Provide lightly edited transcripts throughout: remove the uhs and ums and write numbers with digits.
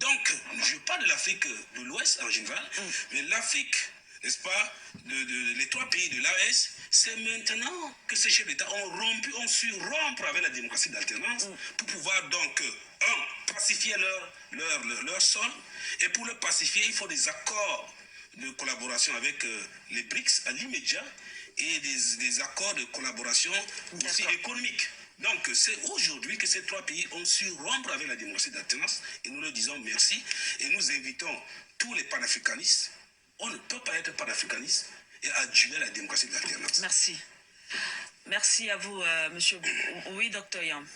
Donc, je parle de l'Afrique de l'Ouest en général, mais l'Afrique, n'est-ce pas, les 3 pays de l'AES, c'est maintenant que ces chefs d'État ont su rompre avec la démocratie d'alternance pour pouvoir donc, pacifier leur sol. Et pour le pacifier, il faut des accords de collaboration avec les BRICS à l'immédiat et des accords de collaboration aussi économiques. Donc, c'est aujourd'hui que ces 3 pays ont su rompre avec la démocratie d'alternance et nous leur disons merci et nous invitons tous les panafricanistes. On ne peut pas être panafricaniste et adjurer la démocratie de l'alternance. Merci. Merci à vous, monsieur. Oui, docteur Yam.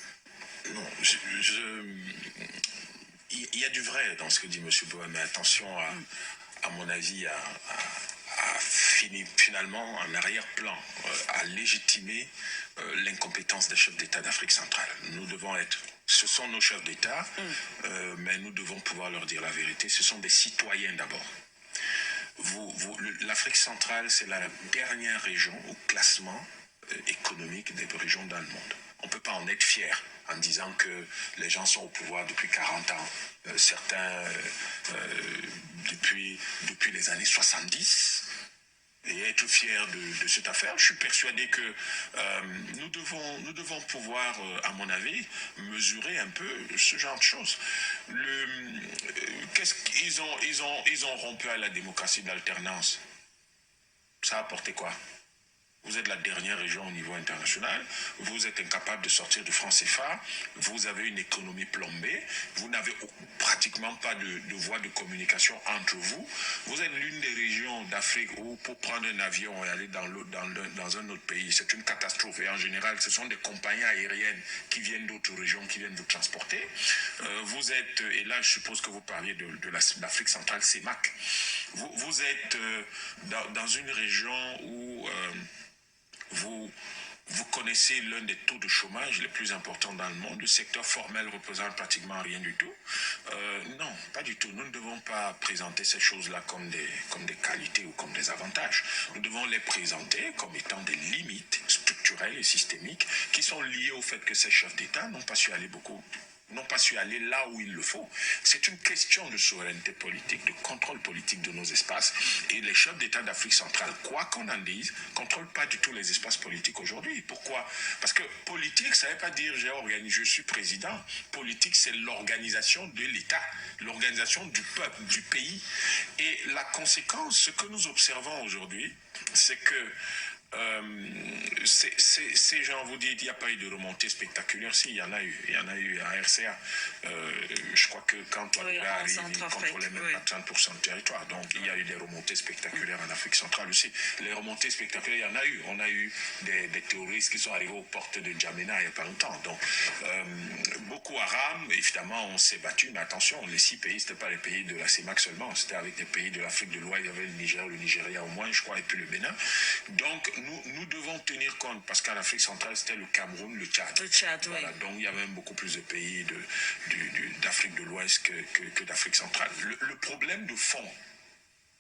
Non, il y a du vrai dans ce que dit monsieur Boa, mais attention à mon avis, à finalement en arrière-plan, à légitimer l'incompétence des chefs d'État d'Afrique centrale. Nous devons être, ce sont nos chefs d'État, mais nous devons pouvoir leur dire la vérité. Ce sont des citoyens d'abord. L'Afrique centrale, c'est la dernière région au classement économique des régions dans le monde. On ne peut pas en être fier en disant que les gens sont au pouvoir depuis 40 ans, certains depuis les années 70. Et être fier de cette affaire. Je suis persuadé que nous devons pouvoir, à mon avis, mesurer un peu ce genre de choses. Qu'est-ce qu'ils ont rompu à la démocratie d'alternance. Ça a apporté quoi? Vous êtes la dernière région au niveau international, vous êtes incapable de sortir du franc CFA, vous avez une économie plombée, vous n'avez pratiquement pas de voie de communication entre vous. Vous êtes l'une des régions d'Afrique où pour prendre un avion et aller dans un autre pays, c'est une catastrophe. Et en général, ce sont des compagnies aériennes qui viennent d'autres régions, qui viennent vous transporter. Vous êtes, et là je suppose que vous parliez de l'Afrique centrale, CEMAC. Vous êtes dans une région où... Vous connaissez l'un des taux de chômage les plus importants dans le monde. Le secteur formel représente pratiquement rien du tout. Non, pas du tout. Nous ne devons pas présenter ces choses-là comme des qualités ou comme des avantages. Nous devons les présenter comme étant des limites structurelles et systémiques qui sont liées au fait que ces chefs d'État n'ont pas su aller là où il le faut. C'est une question de souveraineté politique, de contrôle politique de nos espaces. Et les chefs d'État d'Afrique centrale, quoi qu'on en dise, ne contrôlent pas du tout les espaces politiques aujourd'hui. Pourquoi? Parce que politique, ça ne veut pas dire je suis président. Politique, c'est l'organisation de l'État, l'organisation du peuple, du pays. Et la conséquence, ce que nous observons aujourd'hui, c'est que ces gens, vous dites, il n'y a pas eu de remontée spectaculaire. Si, il y en a eu à RCA. Je crois que quand on est arrivé, il ne contrôlait même pas 30% du territoire. Donc, il y a eu des remontées spectaculaires en Afrique centrale aussi. Les remontées spectaculaires, il y en a eu. On a eu des terroristes qui sont arrivés aux portes de N'Djamena il n'y a pas longtemps. Donc, Boko Haram, évidemment, on s'est battu, mais attention, les 6 pays, ce n'étaient pas les pays de la CEMAC seulement. C'était avec des pays de l'Afrique de l'Ouest. Il y avait le Niger, le Nigeria au moins, je crois, et puis le Bénin. Donc, nous devons tenir compte, parce qu'en Afrique centrale, c'était le Cameroun, le Tchad. Le Tchad, voilà, oui. donc, il y a même beaucoup plus de pays d'Afrique de l'Ouest que d'Afrique centrale. Le problème de fond,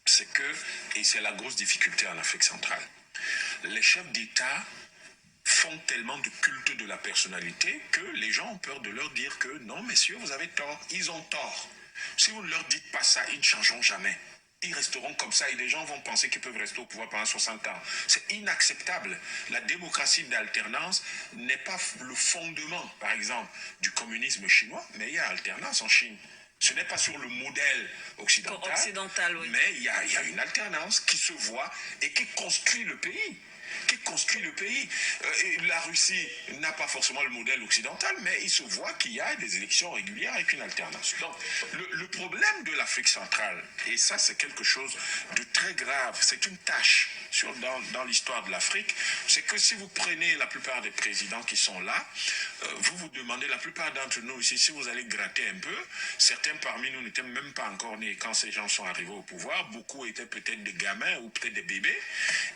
c'est que, et c'est la grosse difficulté en Afrique centrale, les chefs d'État font tellement de culte de la personnalité que les gens ont peur de leur dire que non, messieurs, vous avez tort, ils ont tort. Si vous ne leur dites pas ça, ils ne changeront jamais. Ils resteront comme ça et les gens vont penser qu'ils peuvent rester au pouvoir pendant 60 ans. C'est inacceptable. La démocratie d'alternance n'est pas le fondement, par exemple, du communisme chinois, mais il y a alternance en Chine. Ce n'est pas sur le modèle occidental, oui. Mais il y a une alternance qui se voit et qui construit le pays. La Russie n'a pas forcément le modèle occidental, mais il se voit qu'il y a des élections régulières avec une alternance. Donc, le problème de l'Afrique centrale, et ça c'est quelque chose de très grave, c'est une tâche dans l'histoire de l'Afrique, c'est que si vous prenez la plupart des présidents qui sont là, vous vous demandez, la plupart d'entre nous ici, si vous allez gratter un peu, certains parmi nous n'étaient même pas encore nés quand ces gens sont arrivés au pouvoir, beaucoup étaient peut-être des gamins ou peut-être des bébés,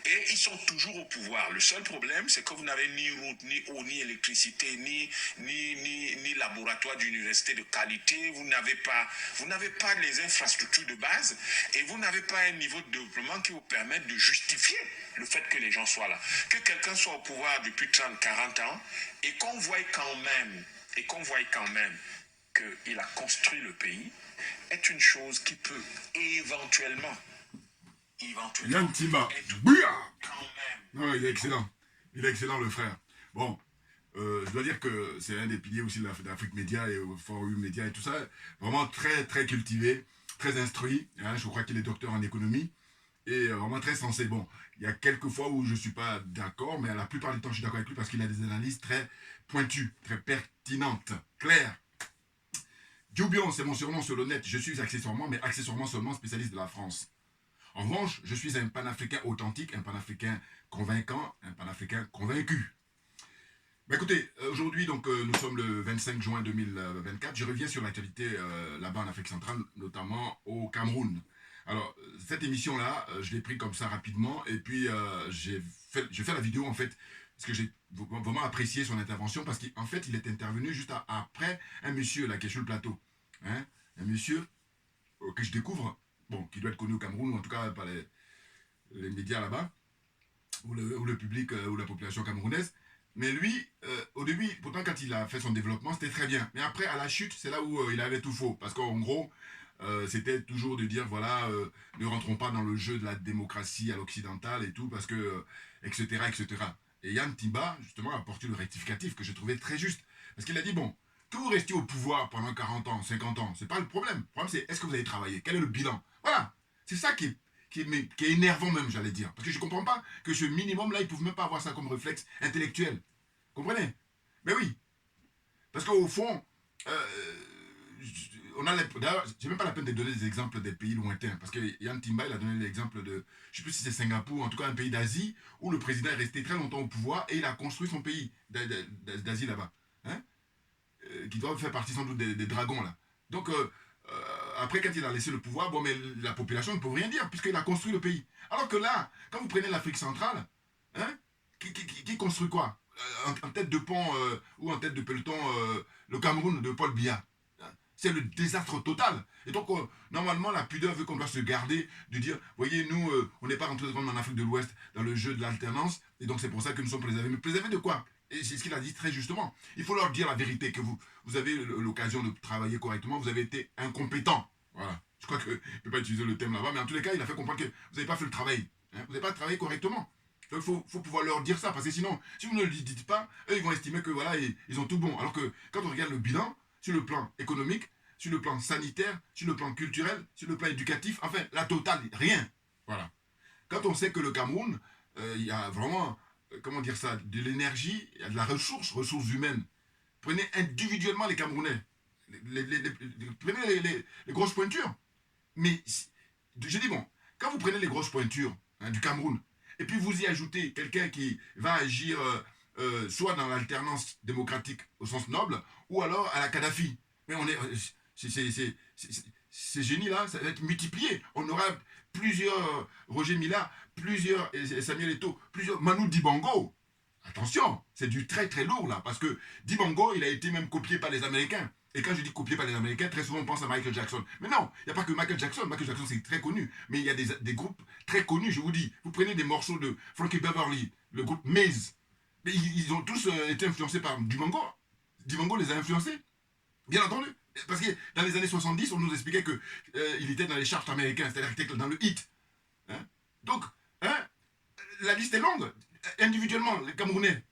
et ils sont toujours au pouvoir. Le seul problème, c'est que vous n'avez ni route, ni eau, ni électricité, ni laboratoire d'université de qualité, vous n'avez pas les infrastructures de base, et vous n'avez pas un niveau de développement qui vous permette de justifier le fait que les gens soient là. Que quelqu'un soit au pouvoir depuis 30, 40 ans, et qu'on voie quand même que qu'il a construit le pays est une chose qui peut éventuellement Yann Timba, être bouya! quand même. Non, il est excellent. Il est excellent, le frère. Bon, je dois dire que c'est un des piliers aussi de l'Afrique Média et au Forum Média et tout ça. Vraiment très, très cultivé, très instruit. Hein, je crois qu'il est docteur en économie. Et vraiment très sensé. Bon, il y a quelques fois où je ne suis pas d'accord, mais la plupart du temps, je suis d'accord avec lui parce qu'il a des analyses très pointues, très pertinentes, claires. Diobion, c'est mon surnom sur le net. Je suis accessoirement, mais accessoirement seulement spécialiste de la France. En revanche, je suis un panafricain authentique, un panafricain convaincant, un panafricain convaincu. Bah écoutez, aujourd'hui, donc, nous sommes le 25 juin 2024. Je reviens sur l'actualité là-bas en Afrique centrale, notamment au Cameroun. Alors, cette émission-là, je l'ai pris comme ça rapidement, et puis j'ai fait la vidéo, en fait, parce que j'ai vraiment apprécié son intervention, parce qu'en fait, il est intervenu juste après un monsieur là qui est sur le plateau. Hein, un monsieur que je découvre, bon, qui doit être connu au Cameroun, ou en tout cas par les médias là-bas, ou le public, ou la population camerounaise. Mais lui, au début, pourtant quand il a fait son développement, c'était très bien. Mais après, à la chute, c'est là où il avait tout faux. Parce qu'en gros, c'était toujours de dire, voilà, ne rentrons pas dans le jeu de la démocratie à l'occidentale et tout, parce que, etc., etc. Et Yann Timba, justement, a apporté le rectificatif que je trouvais très juste. Parce qu'il a dit, bon, que vous restiez au pouvoir pendant 40 ans, 50 ans, c'est pas le problème. Le problème, c'est est-ce que vous avez travaillé? Quel est le bilan? Voilà. C'est ça qui est énervant même, j'allais dire. Parce que je ne comprends pas que ce minimum-là, ils ne peuvent même pas avoir ça comme réflexe intellectuel. Comprenez? Mais oui. Parce qu'au fond, d'ailleurs, j'ai même pas la peine de donner des exemples des pays lointains. Parce que Yann Timba, il a donné l'exemple de, je ne sais plus si c'est Singapour, en tout cas un pays d'Asie, où le président est resté très longtemps au pouvoir et il a construit son pays d'Asie là-bas. Hein? Qui doit faire partie sans doute des dragons là. Donc, après, quand il a laissé le pouvoir, bon, mais la population ne peut rien dire, puisqu'il a construit le pays. Alors que là, quand vous prenez l'Afrique centrale, hein, qui construit quoi? En tête de pont ou en tête de peloton, le Cameroun de Paul Biya. C'est le désastre total. Et donc, normalement, la pudeur veut qu'on doit se garder de dire, voyez, nous, on n'est pas rentré en Afrique de l'Ouest dans le jeu de l'alternance, et donc c'est pour ça que nous sommes préservés. Mais préservés de quoi? Et c'est ce qu'il a dit très justement. Il faut leur dire la vérité, que vous avez l'occasion de travailler correctement, vous avez été incompétent. Voilà. Je crois que je ne peux pas utiliser le thème là-bas, mais en tous les cas, il a fait comprendre que vous n'avez pas fait le travail. Hein, vous n'avez pas travaillé correctement. Donc il faut pouvoir leur dire ça, parce que sinon, si vous ne le dites pas, eux, ils vont estimer que voilà, ils ont tout bon. Alors que quand on regarde le bilan, sur le plan économique, sur le plan sanitaire, sur le plan culturel, sur le plan éducatif, enfin, la totale, rien. Voilà. Quand on sait que le Cameroun, il y a vraiment, comment dire ça, de l'énergie, il y a de la ressources humaines. Prenez individuellement les Camerounais. Prenez les grosses pointures. Mais, je dis bon, quand vous prenez les grosses pointures du Cameroun, et puis vous y ajoutez quelqu'un qui va agir soit dans l'alternance démocratique au sens noble, ou alors à la Kadhafi. Mais on est... ces génies-là, ça va être multiplié. On aura plusieurs Roger Mila, plusieurs Samuel Eto'o, plusieurs Manu Dibango. Attention, c'est du très très lourd là, parce que Dibango, il a été même copié par les Américains. Et quand je dis copié par les Américains, très souvent on pense à Michael Jackson. Mais non, il n'y a pas que Michael Jackson. Michael Jackson c'est très connu. Mais il y a des groupes très connus, je vous dis. Vous prenez des morceaux de Frankie Beverly, le groupe Maze. Mais ils ont tous été influencés par Dibango. Dibango les a influencés. Bien entendu. Parce que dans les années 70, on nous expliquait qu'il était dans les charts américains, c'est-à-dire qu'il était dans le hit. Hein? Donc, hein, la liste est longue. Individuellement, les Camerounais.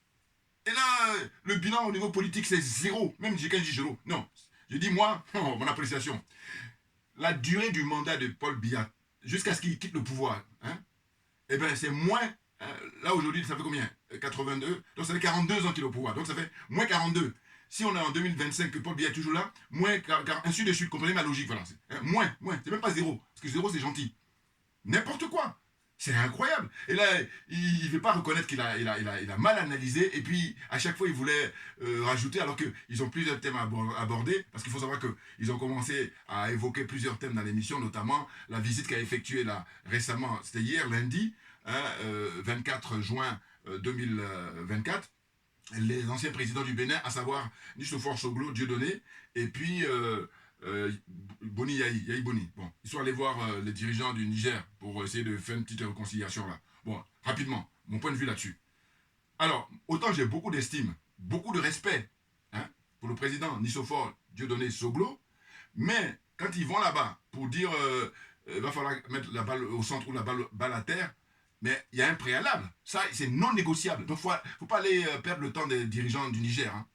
Et là, le bilan au niveau politique, c'est zéro. Même quand je dis zéro. Non. Je dis, moi, mon appréciation. La durée du mandat de Paul Biya, jusqu'à ce qu'il quitte le pouvoir, hein, eh bien, c'est moins. Là, aujourd'hui, ça fait combien? 82. Donc, ça fait 42 ans qu'il est au pouvoir. Donc, ça fait moins 42. Si on est en 2025 que Paul Biya est toujours là, moins, ainsi de suite, comprenez ma logique, voilà. Moins, c'est même pas zéro. Parce que zéro, c'est gentil. N'importe quoi. C'est incroyable. Et là, il ne veut pas reconnaître qu'il a mal analysé. Et puis, à chaque fois, il voulait rajouter, alors qu'ils ont plusieurs thèmes à aborder. Parce qu'il faut savoir qu'ils ont commencé à évoquer plusieurs thèmes dans l'émission, notamment la visite qu'a effectuée là, récemment, c'était hier, lundi, hein, 24 juin 2024. Les anciens présidents du Bénin, à savoir Nicéphore Soglo, Dieudonné, et puis Boni Yahi Boni. Bon, ils sont allés voir les dirigeants du Niger pour essayer de faire une petite réconciliation là. Bon, rapidement, mon point de vue là-dessus. Alors, autant j'ai beaucoup d'estime, beaucoup de respect hein, pour le président Nicéphore Dieudonné Soglo. Mais quand ils vont là-bas pour dire il va falloir mettre la balle au centre ou la balle à terre, mais il y a un préalable. Ça, c'est non négociable. Donc, il ne faut pas aller perdre le temps des dirigeants du Niger. Hein.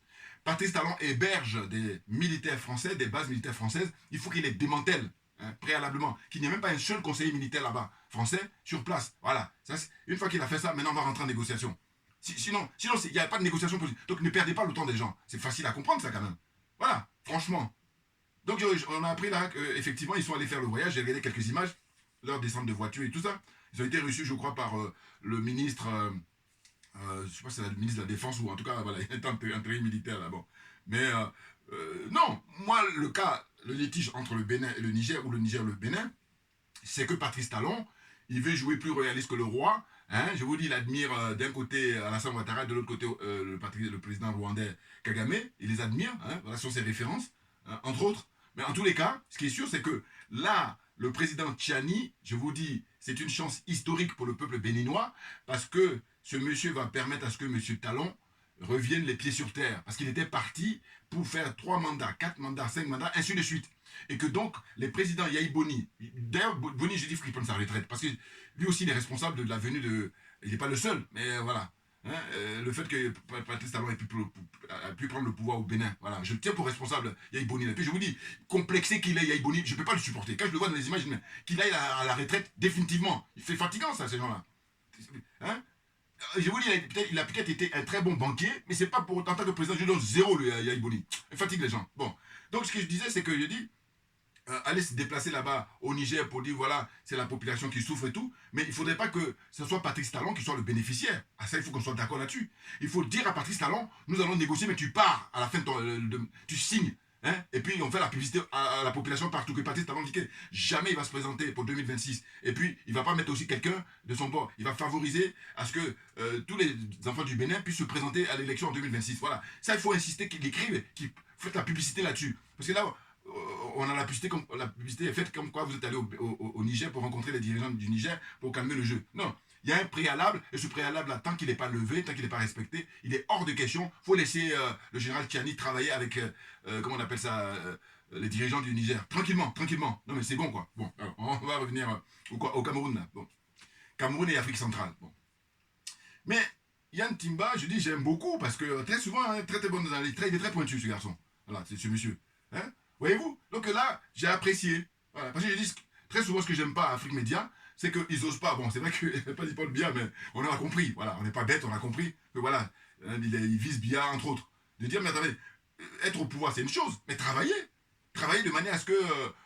Patrice Talon héberge des militaires français, des bases militaires françaises. Il faut qu'il les démantèle préalablement. Qu'il n'y ait même pas un seul conseiller militaire là-bas, français, sur place. Voilà. Ça, une fois qu'il a fait ça, maintenant on va rentrer en négociation. Sinon, il n'y a pas de négociation possible. Donc ne perdez pas le temps des gens. C'est facile à comprendre ça quand même. Voilà, franchement. Donc on a appris là qu'effectivement ils sont allés faire le voyage. J'ai regardé quelques images, leur descente de voiture et tout ça. Ils ont été reçus, je crois, par le ministre, je ne sais pas si c'est le ministre de la Défense ou en tout cas, voilà, il est intérim militaire là-bas. Mais non, moi, le litige entre le Bénin et le Niger, ou le Niger et le Bénin, c'est que Patrice Talon, il veut jouer plus royaliste que le roi. Hein, je vous dis, il admire d'un côté Alassane Ouattara, de l'autre côté le président rwandais Kagame. Il les admire, hein, voilà, sont ses références, hein, entre autres. Mais en tous les cas, ce qui est sûr, c'est que là, le président Tchiani, je vous dis, c'est une chance historique pour le peuple béninois, parce que ce monsieur va permettre à ce que monsieur Talon revienne les pieds sur terre. Parce qu'il était parti pour faire 3 mandats, 4 mandats, 5 mandats, ainsi de suite. Et que donc, les présidents Yahi Boni, d'ailleurs, Boni, je dis qu'il prenne sa retraite, parce que lui aussi, il est responsable de la venue de... Il n'est pas le seul, mais voilà. Hein, le fait que Patrice Talon ait pu prendre le pouvoir au Bénin, voilà, je le tiens pour responsable Yahi Boni. Et puis je vous dis, complexé qu'il est Yahi Boni, je ne peux pas le supporter. Quand je le vois dans les images, qu'il aille à la retraite définitivement. Il fait fatigant ça, ces gens-là. Hein, je vous dis, il a peut-être été un très bon banquier, mais c'est pas pour autant, en tant que président, je donne 0 le Yahi Boni. Il fatigue les gens. Bon, donc ce que je disais, c'est que je dis, aller se déplacer là-bas au Niger pour dire voilà, c'est la population qui souffre et tout, mais il ne faudrait pas que ce soit Patrice Talon qui soit le bénéficiaire. À ça, il faut qu'on soit d'accord là-dessus. Il faut dire à Patrice Talon, nous allons négocier, mais tu pars à la fin tu signes. Hein, et puis on fait la publicité à la population partout, que Patrice Talon dit que jamais il va se présenter pour 2026. Et puis il ne va pas mettre aussi quelqu'un de son bord. Il va favoriser à ce que tous les enfants du Bénin puissent se présenter à l'élection en 2026. Voilà. Ça, il faut insister qu'il écrive, qu'il fasse la publicité là-dessus. Parce que là, on a la publicité est faite comme quoi vous êtes allé au Niger pour rencontrer les dirigeants du Niger pour calmer le jeu. Non, il y a un préalable, et ce préalable-là, tant qu'il n'est pas levé, tant qu'il n'est pas respecté, il est hors de question. Il faut laisser le général Tchiani travailler avec, comment on appelle ça, les dirigeants du Niger. Tranquillement, tranquillement. Non mais c'est bon quoi. Bon, alors, on va revenir au Cameroun là. Bon. Cameroun et Afrique centrale. Bon. Mais Yann Timba, je dis j'aime beaucoup parce que très souvent, hein, très bon dans les traits, il est très pointu ce garçon. Voilà, c'est ce monsieur. Hein? Voyez-vous? Donc là, j'ai apprécié. Voilà. Parce que je dis très souvent ce que j'aime pas à Afrique Média, c'est qu'ils n'osent pas. Bon, c'est vrai qu'ils ne parlent bien, mais on a compris. Voilà, on n'est pas bête, on a compris que voilà, ils visent bien, entre autres. De dire, mais attendez, être au pouvoir, c'est une chose, mais travailler. Travailler de manière à ce que,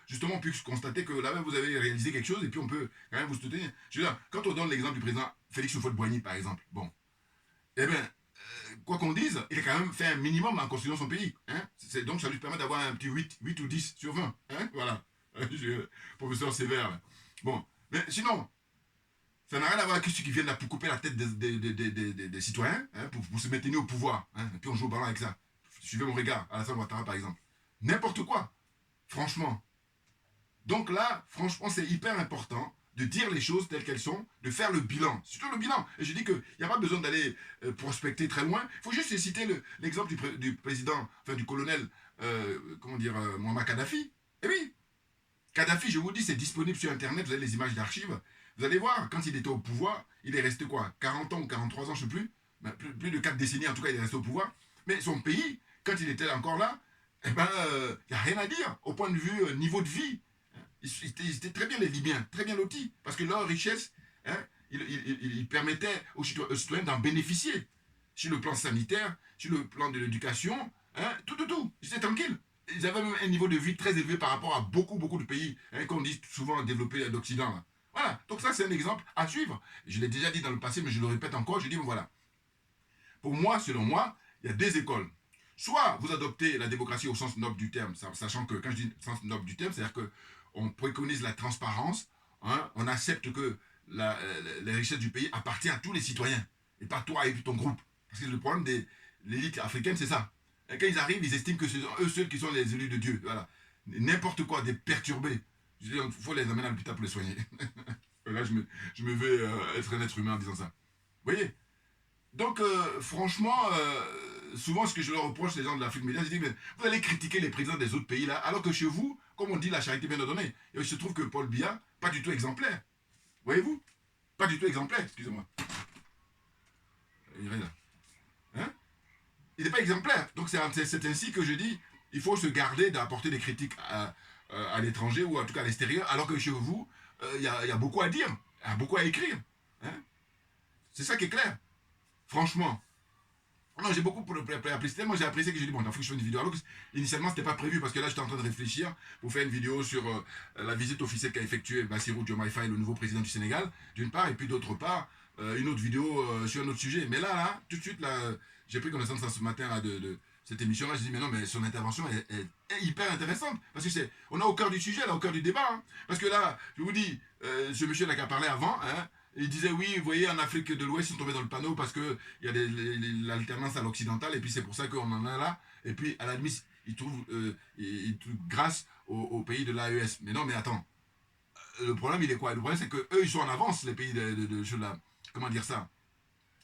justement, on puisse constater que là-bas, vous avez réalisé quelque chose et puis on peut quand même vous soutenir. Je veux dire, quand on donne l'exemple du président Félix Houphouët-Boigny, par exemple, bon, eh bien, quoi qu'on dise, il a quand même fait un minimum en construisant son pays. Hein? Donc ça lui permet d'avoir un petit 8 ou 10 sur 20. Hein? Voilà. Professeur sévère. Là. Bon, mais sinon, ça n'a rien à voir avec ceux qui viennent là pour couper la tête des citoyens, hein, pour se maintenir au pouvoir. Hein? Et puis on joue au ballon avec ça. Suivez mon regard, Alassane Ouattara par exemple. N'importe quoi. Franchement. Donc là, franchement, c'est hyper important de dire les choses telles qu'elles sont, de faire le bilan, surtout le bilan. Et je dis qu'il n'y a pas besoin d'aller prospecter très loin. Il faut juste citer l'exemple du président, enfin du colonel, Muammar Kadhafi. Et oui, Kadhafi, je vous dis, c'est disponible sur Internet, vous avez les images d'archives. Vous allez voir, quand il était au pouvoir, il est resté quoi, 40 ans ou 43 ans, je ne sais plus, plus de 4 décennies en tout cas, il est resté au pouvoir. Mais son pays, quand il était encore là, eh ben, il n'y a rien à dire au point de vue niveau de vie. Ils étaient très bien les Libyens, très bien lotis, parce que leur richesse, hein, ils permettaient aux citoyens d'en bénéficier. Sur le plan sanitaire, sur le plan de l'éducation, hein, tout. Ils étaient tranquilles. Ils avaient même un niveau de vie très élevé par rapport à beaucoup de pays, hein, qu'on dit souvent développés d'Occident. Là. Voilà, donc ça c'est un exemple à suivre. Je l'ai déjà dit dans le passé, mais je le répète encore, je dis, bon, voilà. Pour moi, selon moi, il y a 2 écoles. Soit vous adoptez la démocratie au sens noble du terme, sachant que quand je dis sens noble du terme, c'est-à-dire que on préconise la transparence, hein, on accepte que les richesses du pays appartiennent à tous les citoyens, et pas toi et ton groupe. Parce que le problème de l'élite africaine, c'est ça. Et quand ils arrivent, ils estiment que c'est eux seuls qui sont les élus de Dieu. Voilà. N'importe quoi, des perturbés. Je dis, il faut les amener à l'hôpital pour les soigner. Là, je me vais être un être humain en disant ça. Vous voyez? Donc, franchement, souvent ce que je leur reproche, les gens de l'Afrique média, je dis, mais vous allez critiquer les présidents des autres pays là, alors que chez vous, comme on dit, la charité bien ordonnée. Et il se trouve que Paul Biya, pas du tout exemplaire. Voyez-vous? Pas du tout exemplaire, excusez-moi. Il est là. Hein? Il n'est pas exemplaire. Donc c'est ainsi que je dis, il faut se garder d'apporter des critiques à l'étranger ou en tout cas à l'extérieur, alors que chez vous, il y a beaucoup à dire, il y a beaucoup à écrire. Hein? C'est ça qui est clair. Franchement. Non, j'ai beaucoup apprécié. Moi, j'ai apprécié que j'ai dit, bon, il faut que je fasse une vidéo. Alors que initialement, c'était pas prévu parce que là, j'étais en train de réfléchir pour faire une vidéo sur la visite officielle qu'a effectuée Bassirou Diomaye Faye, le nouveau président du Sénégal, d'une part, et puis d'autre part, une autre vidéo sur un autre sujet. Mais là, tout de suite, là, j'ai pris connaissance ce matin là, de cette émission-là. Je dis, mais non, mais son intervention est hyper intéressante. Parce que on est au cœur du sujet, là, au cœur du débat. Hein. Parce que là, je vous dis, ce monsieur-là qui a parlé avant, hein, il disait, oui, vous voyez, en Afrique de l'Ouest, ils sont tombés dans le panneau parce qu'il y a l'alternance à l'occidental, et puis c'est pour ça qu'on en a là. Et puis, à la limite, ils trouvent grâce au pays de l'AES. Mais non, mais attends. Le problème, il est quoi? Le problème, c'est qu'eux, ils sont en avance, les pays comment dire ça,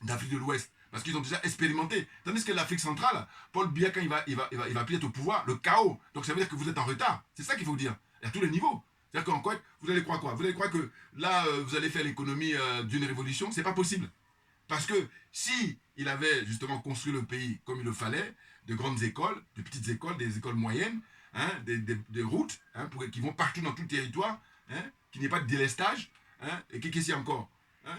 d'Afrique de l'Ouest. Parce qu'ils ont déjà expérimenté. Tandis que l'Afrique centrale, Paul Biya, quand il va plus être au pouvoir, le chaos. Donc ça veut dire que vous êtes en retard. C'est ça qu'il faut dire. Et à tous les niveaux. C'est-à-dire qu'en quoi, vous allez croire quoi? Vous allez croire que là, vous allez faire l'économie d'une révolution? C'est pas possible. Parce que si il avait justement construit le pays comme il le fallait, de grandes écoles, de petites écoles, des écoles moyennes, hein, des routes hein, qui vont partout dans tout le territoire, hein, qu'il n'y ait pas de délestage, hein, et qu'est-ce qu'il y a encore hein,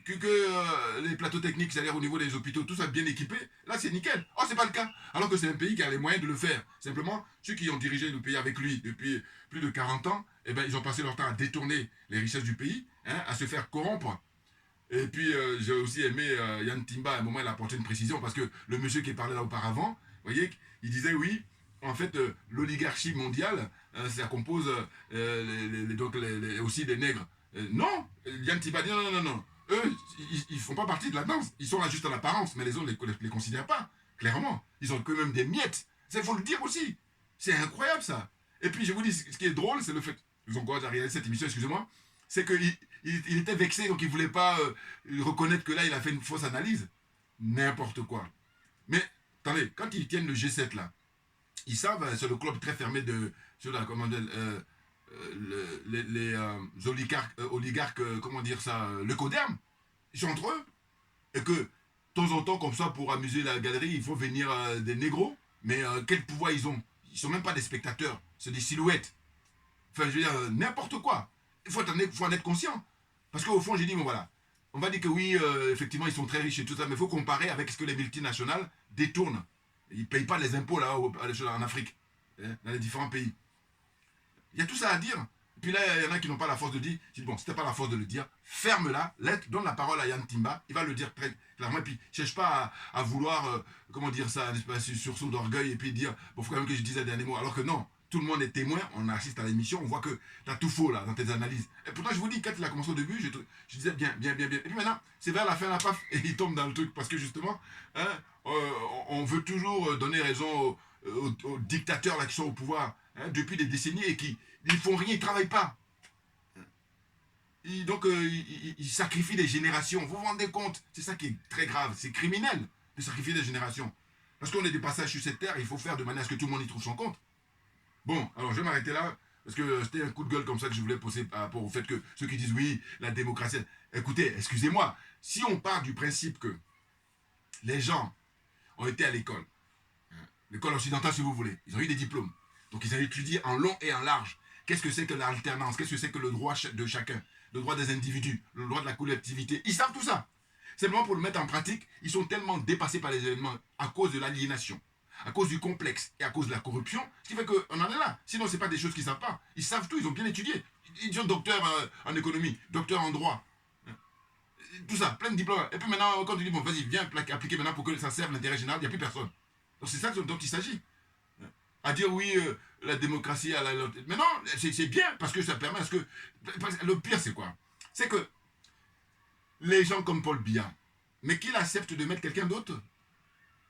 que les plateaux techniques, c'est-à-dire au niveau des hôpitaux, tout ça bien équipé, là c'est nickel. Oh, c'est pas le cas. Alors que c'est un pays qui a les moyens de le faire. Simplement, ceux qui ont dirigé le pays avec lui depuis plus de 40 ans, eh ben, ils ont passé leur temps à détourner les richesses du pays, hein, à se faire corrompre. Et puis, j'ai aussi aimé Yann Timba, à un moment, il a apporté une précision, parce que le monsieur qui parlait là auparavant, vous voyez, il disait oui, en fait, l'oligarchie mondiale, ça compose donc aussi des nègres. Non, Yann Timba dit non. Eux, ils ne font pas partie de la danse. Ils sont là juste en apparence, mais les autres ne les considèrent pas, clairement. Ils ont quand même des miettes. Il faut le dire aussi. C'est incroyable, ça. Et puis, je vous dis, ce qui est drôle, c'est le fait, ils ont encore regardé cette émission, excusez-moi, c'est qu'il était vexé, donc il ne voulait pas reconnaître que là, il a fait une fausse analyse. N'importe quoi. Mais, attendez, quand ils tiennent le G7, là, ils savent, c'est le club très fermé sur la, comment dire, les oligarques, comment dire ça, le Coderme, ils sont entre eux. Et que, de temps en temps, comme ça, pour amuser la galerie, il faut venir des négros. Mais quel pouvoir ils ont? Ils sont même pas des spectateurs, c'est des silhouettes. Enfin, je veux dire, n'importe quoi. Il faut en être conscient. Parce qu'au fond, j'ai dit, bon voilà, on va dire que oui, effectivement, ils sont très riches et tout ça, mais il faut comparer avec ce que les multinationales détournent. Ils ne payent pas les impôts là en Afrique, hein, dans les différents pays. Il y a tout ça à dire. Et puis là, il y en a qui n'ont pas la force de dire. Je dis, bon, si tu n'as pas la force de le dire, ferme-la, donne la parole à Yann Timba, il va le dire très clairement. Et puis, ne cherche pas à vouloir, comment dire ça, un sursaut d'orgueil, et puis dire, bon, il faut quand même que je dise un dernier mot. Alors que non, tout le monde est témoin, on assiste à l'émission, on voit que tu as tout faux là, dans tes analyses. Et pourtant, je vous dis, quand il a commencé au début, je disais bien. Et puis maintenant, c'est vers la fin, la paf, et il tombe dans le truc. Parce que justement, hein, on veut toujours donner raison aux dictateurs là, qui sont au pouvoir hein, depuis des décennies et qui ne font rien, ils ne travaillent pas. Donc, ils sacrifient des générations. Vous vous rendez compte? C'est ça qui est très grave. C'est criminel de sacrifier des générations. Parce qu'on est des passages sur cette terre, il faut faire de manière à ce que tout le monde y trouve son compte. Bon, alors je vais m'arrêter là, parce que c'était un coup de gueule comme ça que je voulais poser par rapport au fait que ceux qui disent oui, la démocratie... Écoutez, excusez-moi, si on part du principe que les gens ont été à l'école, l'école occidentale si vous voulez, ils ont eu des diplômes, donc ils ont étudié en long et en large. Qu'est-ce que c'est que l'alternance? Qu'est-ce que c'est que le droit de chacun? Le droit des individus, le droit de la collectivité? Ils savent tout ça. Simplement pour le mettre en pratique, ils sont tellement dépassés par les événements à cause de l'aliénation, à cause du complexe et à cause de la corruption, ce qui fait qu'on en est là. Sinon, ce n'est pas des choses qu'ils ne savent pas. Ils savent tout, ils ont bien étudié. Ils sont docteurs en économie, docteurs en droit. Tout ça, plein de diplômes. Et puis maintenant, quand tu dis, bon, vas-y, viens appliquer maintenant pour que ça serve l'intérêt général, il n'y a plus personne. Donc c'est ça dont il s'agit. À dire, oui, la démocratie, mais non, c'est bien, parce que ça permet à ce que... Le pire, c'est quoi? C'est que les gens comme Paul Biya, mais qu'il accepte de mettre quelqu'un d'autre.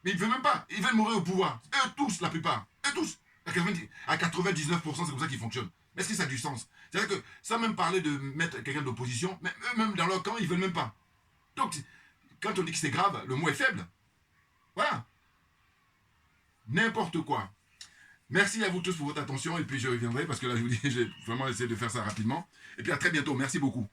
Mais il ne veut même pas. Ils veulent mourir au pouvoir. Eux tous, la plupart. Eux tous. À 99%, c'est comme ça qu'ils fonctionnent. Mais est-ce que ça a du sens? C'est-à-dire que, sans même parler de mettre quelqu'un d'opposition, mais eux-mêmes dans leur camp, ils ne veulent même pas. Donc, quand on dit que c'est grave, le mot est faible. Voilà. n'importe quoi. Merci à vous tous pour votre attention et puis je reviendrai parce que là je vous dis, j'ai vraiment essayé de faire ça rapidement. Et puis à très bientôt, merci beaucoup.